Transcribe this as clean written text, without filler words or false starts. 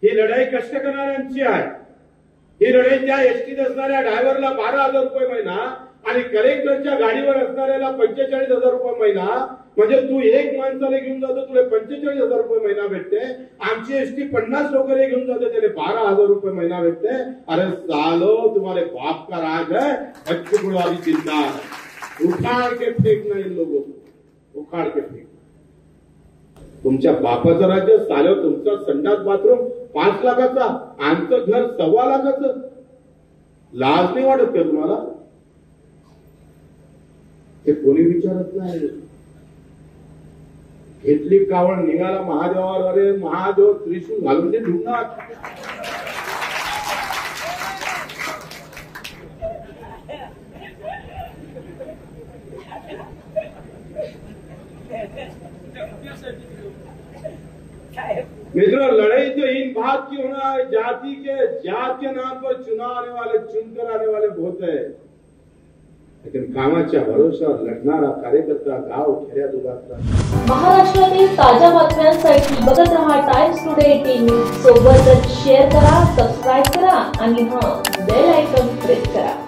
ही लढाई कष्ट करणाऱ्यांची आहे। ही लढाई त्या एसटीत असणाऱ्या ड्रायव्हरला 12,000 रुपये महिना आणि कलेक्टरच्या गाडीवर असणाऱ्याला 45,000 रुपये महिना, म्हणजे तू एक माणसाला घेऊन जातो तुला 45,000 रुपये महिना भेटते। आमची एसटी 50 लोकांना घेऊन जाते त्याला 12,000 रुपये महिना भेटते। अरे सालो, तुम्हारे बाप का राज है, बच्चे बुढ़ारी चिंता, उखाड़ के फेकना इन लोगों को, उखाड़ के फेक। तुमच्या बापाचं राज्य सालो, तुमचा संडास बाथरूम 5 लाखाचा, आमचं घर 1.25 लाखाचं। लाज नाही वाटत का तुम्हाला? ते कोणी विचारत नाही। घेतली कावळ निघाला महादेवावर, अरे महादेव त्रिशूल घालून ते ढुंगणार। मित्रों, लड़ाई तो इन बात की होना है, जात के नाम पर चुनाव आने वाले, चुनकर आने वाले बहुत है, लेकिन कामाच्या भरोशावर लढणारा कार्यकर्ता गाव खेड्यात उभारला। महाराष्ट्रातील ताज्या बातम्यांसाठी बघत रहा टाइम्स टुडे 18 न्यूज। सोबतच शेअर करा, सबस्क्राइब करा आणि बेल आयकॉन प्रेस करा।